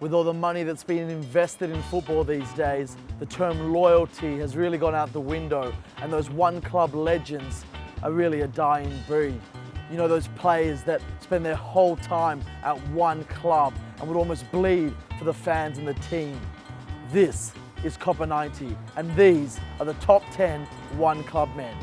With all the money that's being invested in football these days, the term loyalty has really gone out the window, and those one-club legends are really a dying breed. You know, those players that spend their whole time at one club and would almost bleed for the fans and the team. This is Copa 90, and these are the top 10 one-club men.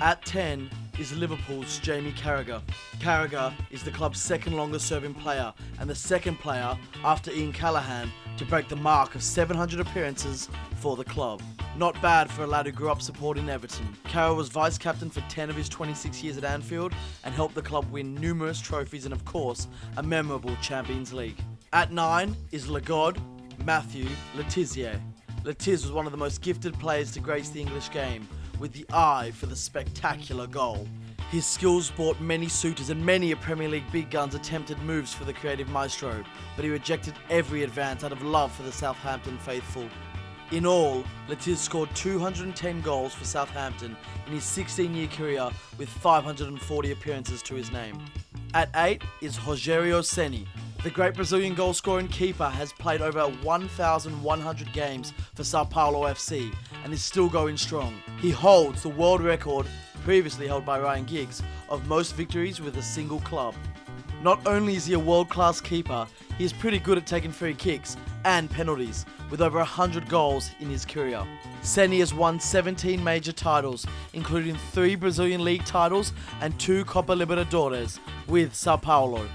At 10 is Liverpool's Jamie Carragher. Carragher is the club's second longest serving player and the second player after Ian Callaghan to break the mark of 700 appearances for the club. Not bad for a lad who grew up supporting Everton. Carragher was vice-captain for 10 of his 26 years at Anfield and helped the club win numerous trophies and, of course, a memorable Champions League. At 9 is Legod Matthew Le Tissier. Le Tiss was one of the most gifted players to grace the English game, with the eye for the spectacular goal. His skills brought many suitors and many a Premier League big guns attempted moves for the creative maestro, but he rejected every advance out of love for the Southampton faithful. In all, Le Tiss scored 210 goals for Southampton in his 16-year career with 540 appearances to his name. At 8 is Rogério Ceni. The great Brazilian goal-scoring keeper has played over 1,100 games for Sao Paulo FC and is still going strong. He holds the world record, previously held by Ryan Giggs, of most victories with a single club. Not only is he a world-class keeper, he is pretty good at taking free kicks and penalties, with over 100 goals in his career. Ceni has won 17 major titles, including 3 Brazilian league titles and 2 Copa Libertadores with Sao Paulo.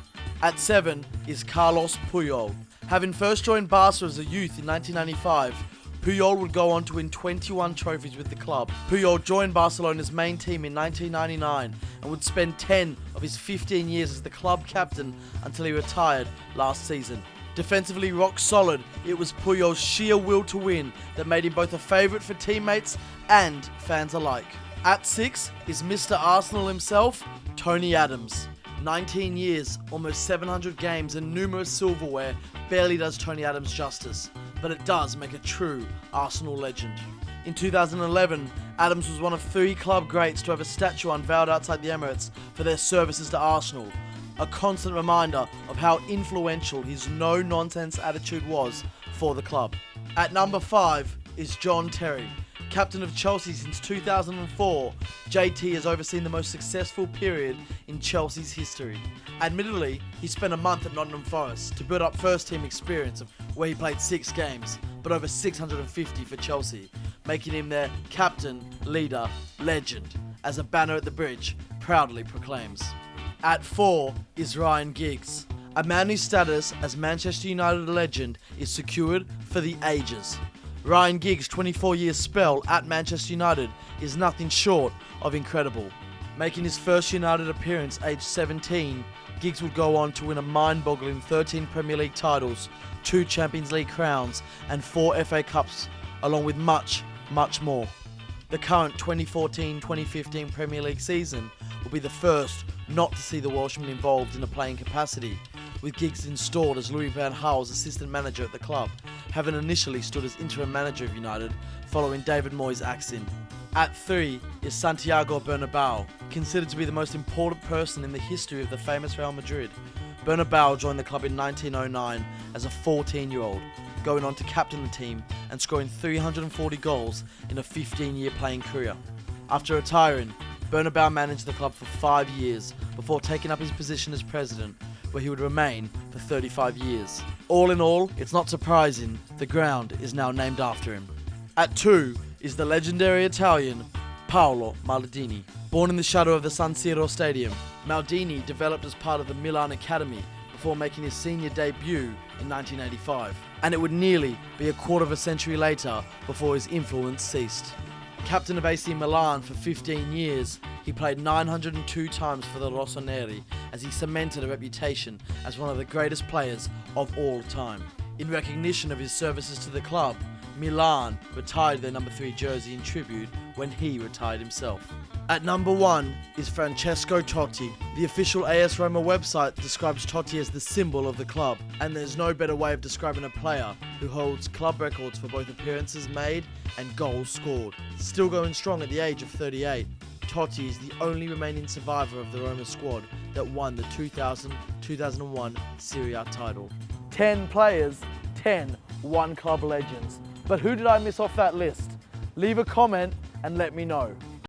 At 7 is Carlos Puyol. Having first joined Barca as a youth in 1995, Puyol would go on to win 21 trophies with the club. Puyol joined Barcelona's main team in 1999 and would spend 10 of his 15 years as the club captain until he retired last season. Defensively rock solid, it was Puyol's sheer will to win that made him both a favourite for teammates and fans alike. At 6 is Mr. Arsenal himself, Tony Adams. 19 years, almost 700 games and numerous silverware barely does Tony Adams justice, but it does make a true Arsenal legend. In 2011, Adams was one of 3 club greats to have a statue unveiled outside the Emirates for their services to Arsenal, a constant reminder of how influential his no-nonsense attitude was for the club. At number 5 is John Terry. Captain of Chelsea since 2004, JT has overseen the most successful period in Chelsea's history. Admittedly, he spent a month at Nottingham Forest to build up first-team experience of where he played 6 games, but over 650 for Chelsea, making him their captain, leader, legend, as a banner at the bridge proudly proclaims. At 4 is Ryan Giggs, a man whose status as Manchester United legend is secured for the ages. Ryan Giggs' 24-year spell at Manchester United is nothing short of incredible. Making his first United appearance aged 17, Giggs would go on to win a mind-boggling 13 Premier League titles, 2 Champions League crowns and 4 FA Cups, along with much, much more. The current 2014-2015 Premier League season will be the first not to see the Welshman involved in a playing capacity, with Giggs installed as Louis van Gaal's assistant manager at the club, having initially stood as interim manager of United following David Moyes' axing. At 3 is Santiago Bernabéu, considered to be the most important person in the history of the famous Real Madrid. Bernabéu joined the club in 1909 as a 14-year-old, going on to captain the team and scoring 340 goals in a 15-year playing career. After retiring, Bernabéu managed the club for 5 years before taking up his position as president, where he would remain for 35 years. All in all, it's not surprising the ground is now named after him. At 2 is the legendary Italian Paolo Maldini. Born in the shadow of the San Siro Stadium, Maldini developed as part of the Milan Academy before making his senior debut in 1985, and it would nearly be a quarter of a century later before his influence ceased. Captain of AC Milan for 15 years, he played 902 times for the Rossoneri as he cemented a reputation as one of the greatest players of all time. In recognition of his services to the club, Milan retired their number 3 jersey in tribute when he retired himself. At number 1 is Francesco Totti. The official AS Roma website describes Totti as the symbol of the club, and there's no better way of describing a player who holds club records for both appearances made and goals scored. Still going strong at the age of 38. Totti is the only remaining survivor of the Roma squad that won the 2000-2001 Serie A title. 10 players, 10 one club legends. But who did I miss off that list? Leave a comment and let me know.